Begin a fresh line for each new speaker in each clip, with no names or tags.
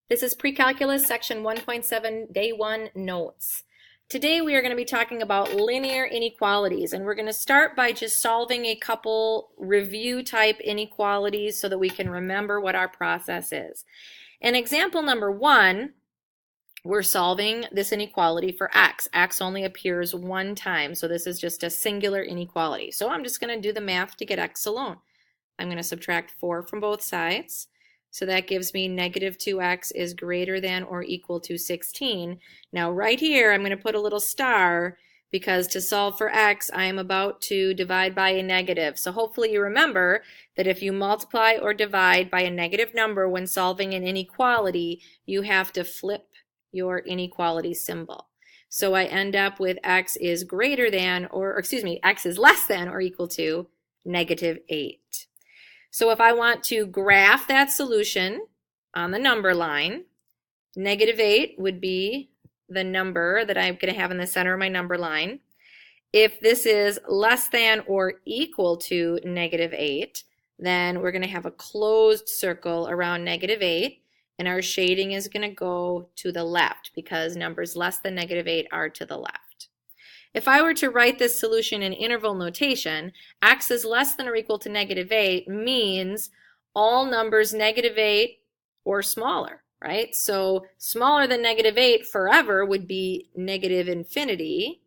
This is Pre-Calculus Section 1.7 Day 1 Notes. Today we are going to be talking about linear inequalities, and we're going to start by just solving a couple review type inequalities so that we can remember what our process is. In example number 1, we're solving this inequality for x. X only appears one time, so this is just a singular inequality. So I'm just going to do the math to get x alone. I'm going to subtract 4 from both sides. So that gives me negative 2x is greater than or equal to 16. Now right here I'm going to put a little star because to solve for x I am about to divide by a negative. So hopefully you remember that if you multiply or divide by a negative number when solving an inequality, you have to flip your inequality symbol. So I end up with x is greater than, or excuse me, x is less than or equal to negative 8. So if I want to graph that solution on the number line, negative 8 would be the number that I'm going to have in the center of my number line. If this is less than or equal to negative 8, then we're going to have a closed circle around negative 8, and our shading is going to go to the left because numbers less than negative 8 are to the left. If I were to write this solution in interval notation, x is less than or equal to negative 8 means all numbers negative 8 or smaller, right? So smaller than negative 8 forever would be negative infinity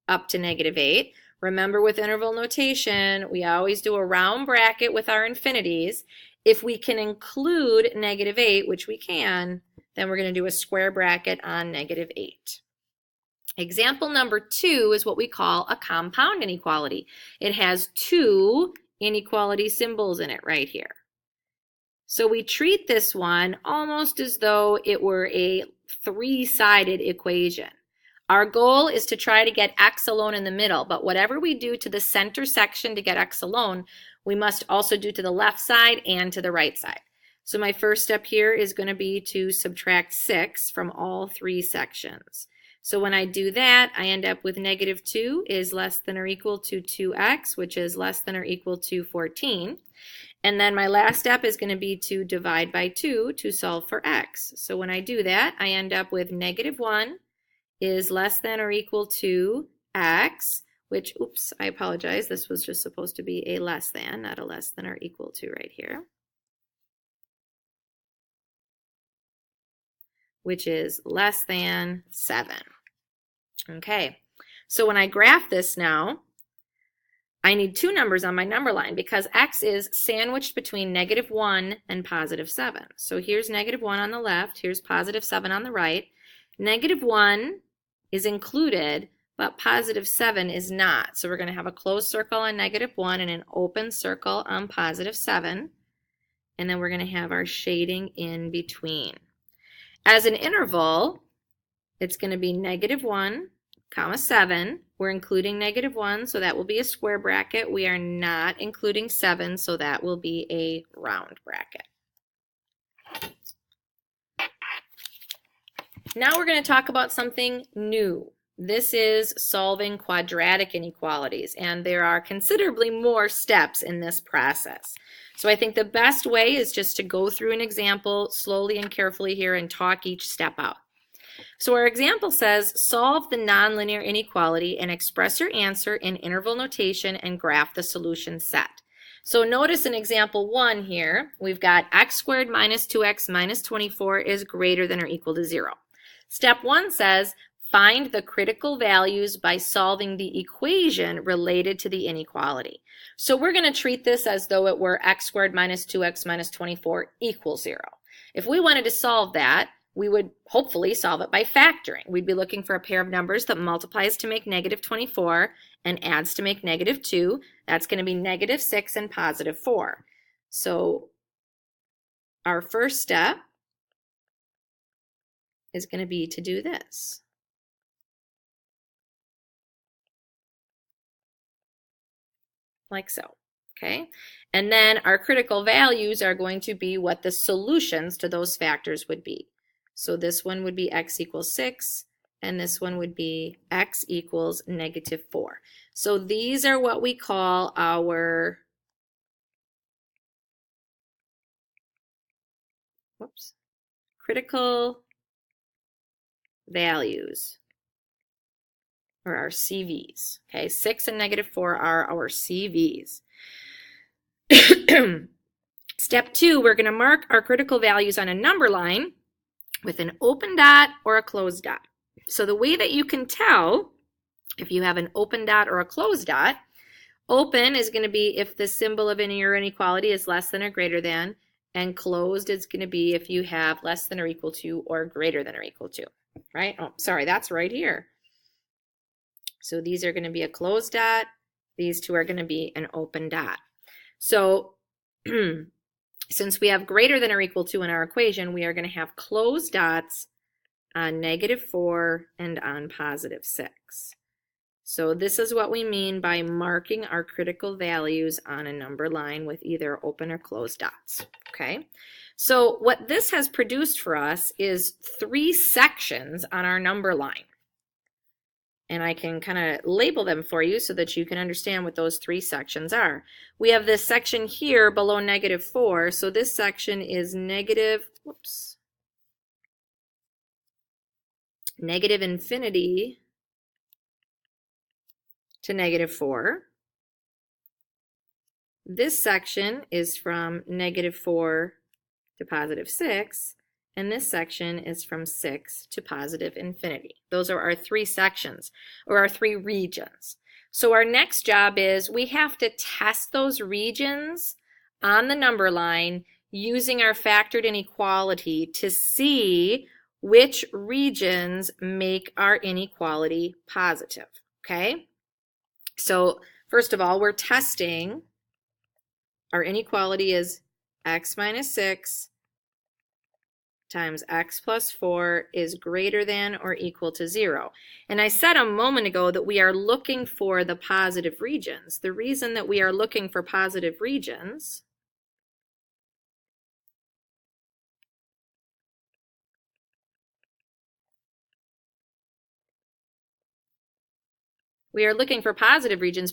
up to negative 8. Remember with interval notation, we always do a round bracket with our infinities. If we can include negative 8, which we can, then we're going to do a square bracket on negative 8. Example number 2 is what we call a compound inequality. It has two inequality symbols in it right here. So we treat this one almost as though it were a three-sided equation. Our goal is to try to get x alone in the middle, but whatever we do to the center section to get x alone, we must also do to the left side and to the right side. So my first step here is going to be to subtract 6 from all three sections. So when I do that, I end up with negative 2 is less than or equal to 2x, which is less than or equal to 14. And then my last step is going to be to divide by 2 to solve for x. So when I do that, I end up with negative 1 is less than or equal to x, which, oops, I apologize. This was just supposed to be a less than, not a less than or equal to right here, which is less than 7. Okay, so when I graph this now, I need two numbers on my number line because x is sandwiched between negative 1 and positive 7. So here's negative 1 on the left, here's positive 7 on the right. Negative 1 is included, but positive 7 is not. So we're going to have a closed circle on negative 1 and an open circle on positive 7. And then we're going to have our shading in between. As an interval, it's going to be negative 1, comma 7. We're including negative 1, so that will be a square bracket. We are not including 7, so that will be a round bracket. Now we're going to talk about something new. This is solving quadratic inequalities, and there are considerably more steps in this process. So I think the best way is just to go through an example slowly and carefully here and talk each step out. So our example says, solve the nonlinear inequality and express your answer in interval notation and graph the solution set. So notice in example 1 here, we've got x squared minus 2x minus 24 is greater than or equal to 0. Step 1 says, find the critical values by solving the equation related to the inequality. So we're going to treat this as though it were x squared minus 2x minus 24 equals 0. If we wanted to solve that, we would hopefully solve it by factoring. We'd be looking for a pair of numbers that multiplies to make negative 24 and adds to make negative 2. That's going to be negative 6 and positive 4. So our first step is going to be to do this. Like so, okay? And then our critical values are going to be what the solutions to those factors would be. So this one would be x equals 6, and this one would be x equals negative 4. So these are what we call our, critical values, or our CVs. Okay, 6 and -4 are our CVs. Step 2, we're going to mark our critical values on a number line with an open dot or a closed dot. So the way that you can tell if you have an open dot or a closed dot, open is going to be if the symbol of any or inequality is less than or greater than, and closed is going to be if you have less than or equal to or greater than or equal to, right? Oh, sorry, that's right here. So these are going to be a closed dot. These two are going to be an open dot. So since we have greater than or equal to in our equation, we are going to have closed dots on -4 and on +6. So this is what we mean by marking our critical values on a number line with either open or closed dots, okay? So what this has produced for us is 3 sections on our number line. And I can kind of label them for you so that you can understand what those 3 sections are. We have this section here below -4, so this section is negative infinity to -4. This section is from -4 to +6, and this section is from 6 to +infinity. Those are our 3 sections, or our 3 regions. So our next job is we have to test those regions on the number line using our factored inequality to see which regions make our inequality positive, okay? So first of all, we're testing our inequality is x minus 6 times x plus 4 is greater than or equal to 0. And I said a moment ago that we are looking for the positive regions. The reason that we are looking for positive regions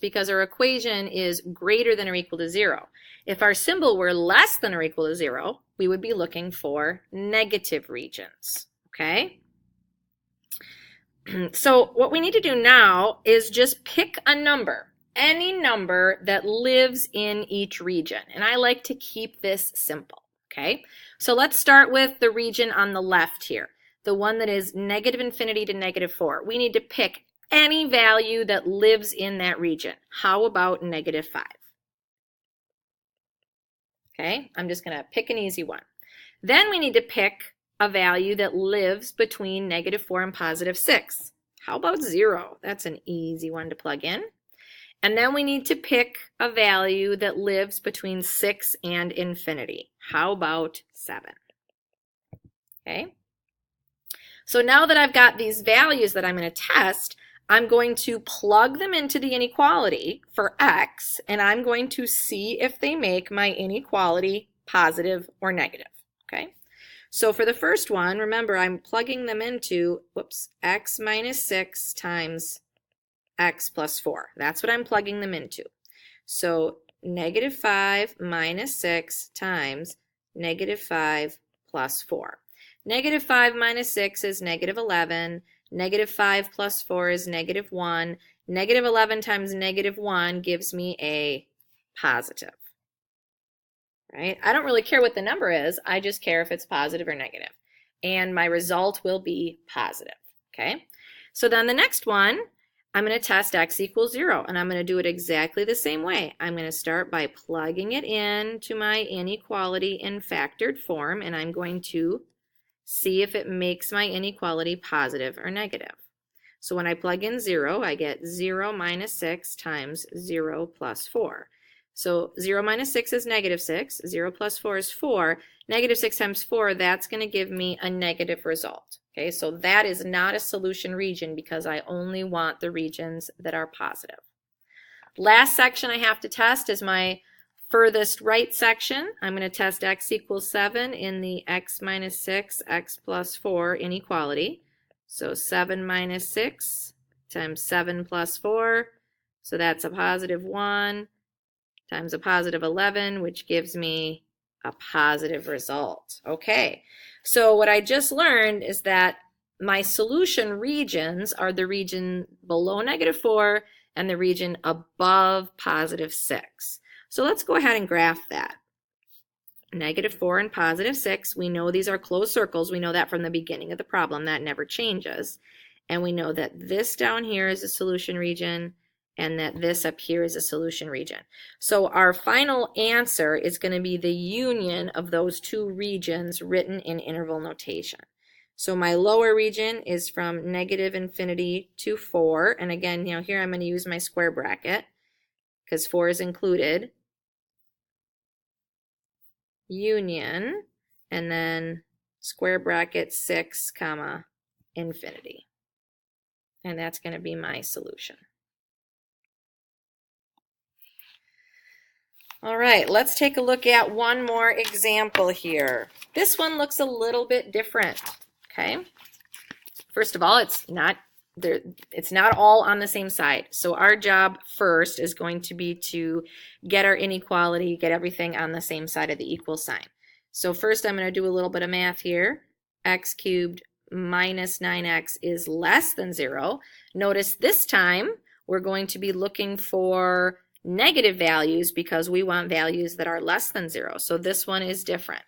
because our equation is greater than or equal to 0. If our symbol were less than or equal to 0, we would be looking for negative regions, okay? So what we need to do now is just pick a number, any number that lives in each region. And I like to keep this simple, okay? So let's start with the region on the left here, the one that is -infinity to -4. We need to pick any value that lives in that region. How about -5? Okay, I'm just going to pick an easy one. Then we need to pick a value that lives between -4 and +6. How about 0? That's an easy one to plug in. And then we need to pick a value that lives between 6 and infinity. How about 7? Okay. So now that I've got these values that I'm going to test, I'm going to plug them into the inequality for x, and I'm going to see if they make my inequality positive or negative, okay? So for the first one, remember I'm plugging them into, x minus 6 times x plus 4. That's what I'm plugging them into. So -5 minus 6 times -5 plus 4. -5 minus 6 is -11. -5 plus 4 is -1. -11 times -1 gives me a positive. Right? I don't really care what the number is. I just care if it's positive or negative. And my result will be positive. Okay? So then the next one, I'm going to test x equals 0. And I'm going to do it exactly the same way. I'm going to start by plugging it into my inequality in factored form. And I'm going to see if it makes my inequality positive or negative. So when I plug in 0, I get 0 minus 6 times 0 plus 4. So 0 minus 6 is -6. 0 plus 4 is 4. -6 times 4, that's going to give me a negative result. Okay, so that is not a solution region because I only want the regions that are positive. Last section I have to test is my furthest right section. I'm going to test x equals 7 in the x minus 6, x plus 4 inequality. So 7 minus 6 times 7 plus 4. So that's a positive 1 times a positive 11, which gives me a positive result. Okay, So what I just learned is that my solution regions are the region below -4 and the region above +6. So let's go ahead and graph that. -4 and +6, we know these are closed circles. We know that from the beginning of the problem. That never changes. And we know that this down here is a solution region and that this up here is a solution region. So our final answer is going to be the union of those two regions written in interval notation. So my lower region is from -infinity to 4. And again, here I'm going to use my square bracket because 4 is included. Union, and then square bracket 6, comma, infinity. And that's going to be my solution. All right, let's take a look at one more example here. This one looks a little bit different, okay? First of all, it's not all on the same side. So our job first is going to be to get our inequality, get everything on the same side of the equal sign. So first I'm going to do a little bit of math here. X cubed minus 9x is less than 0. Notice this time we're going to be looking for negative values because we want values that are less than 0. So this one is different.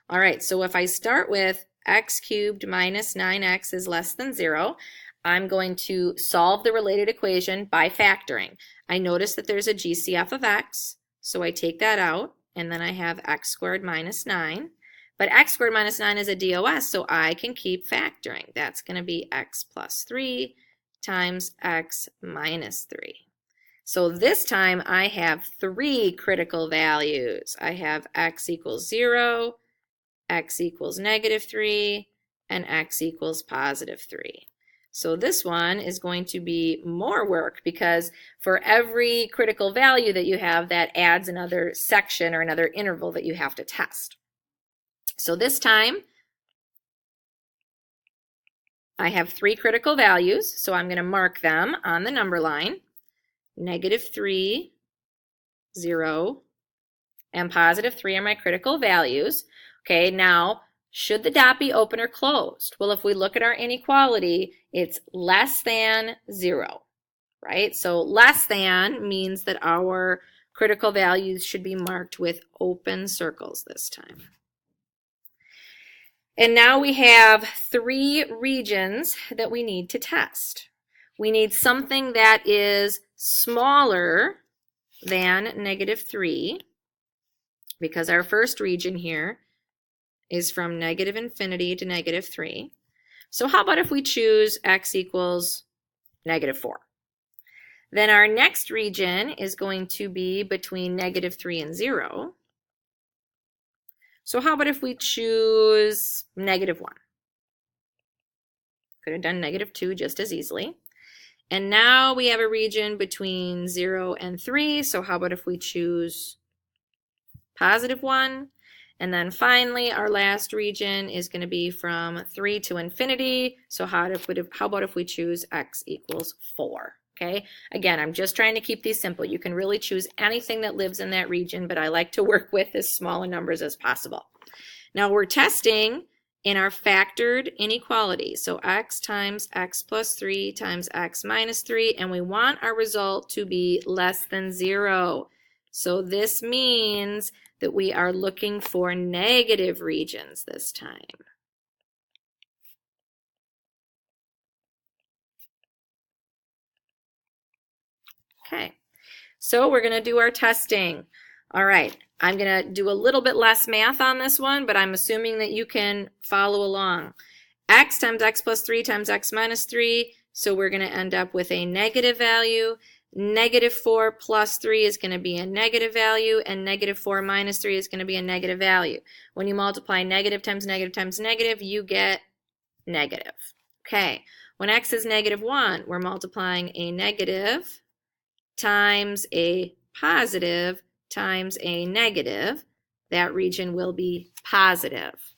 All right, so if I start with x cubed minus 9x is less than 0, I'm going to solve the related equation by factoring. I notice that there's a GCF of x, so I take that out, and then I have x squared minus 9. But x squared minus 9 is a DOS, so I can keep factoring. That's going to be x plus 3 times x minus 3. So this time I have 3 critical values. I have x equals 0, x equals -3, and x equals +3. So this one is going to be more work because for every critical value that you have, that adds another section or another interval that you have to test. So this time I have 3 critical values, so I'm going to mark them on the number line. -3, 0, and +3 are my critical values. Okay, now should the dot be open or closed? Well, if we look at our inequality, it's less than 0, right? So less than means that our critical values should be marked with open circles this time. And now we have 3 regions that we need to test. We need something that is smaller than -3 because our first region here is from -infinity to -3. So how about if we choose x equals -4? Then our next region is going to be between -3 and 0. So how about if we choose -1? Could have done -2 just as easily. And now we have a region between 0 and 3. So how about if we choose +1? And then finally, our last region is going to be from 3 to infinity. So how about if we choose x equals 4? Okay, again, I'm just trying to keep these simple. You can really choose anything that lives in that region, but I like to work with as small numbers as possible. Now we're testing in our factored inequality. So x times x plus 3 times x minus 3, and we want our result to be less than 0. So this means that we are looking for negative regions this time. Okay, so we're going to do our testing. All right, I'm going to do a little bit less math on this one, but I'm assuming that you can follow along. X times x plus 3 times x minus 3, so we're going to end up with a negative value. -4 plus 3 is going to be a negative value, and -4 minus 3 is going to be a negative value. When you multiply negative times negative times negative, you get negative. Okay, when x is -1, we're multiplying a negative times a positive times a negative. That region will be positive.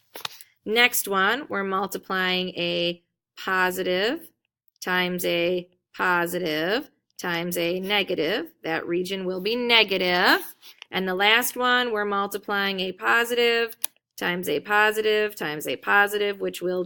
Next one, we're multiplying a positive times a positive times a negative. That region will be negative. And the last one, we're multiplying a positive times a positive, which will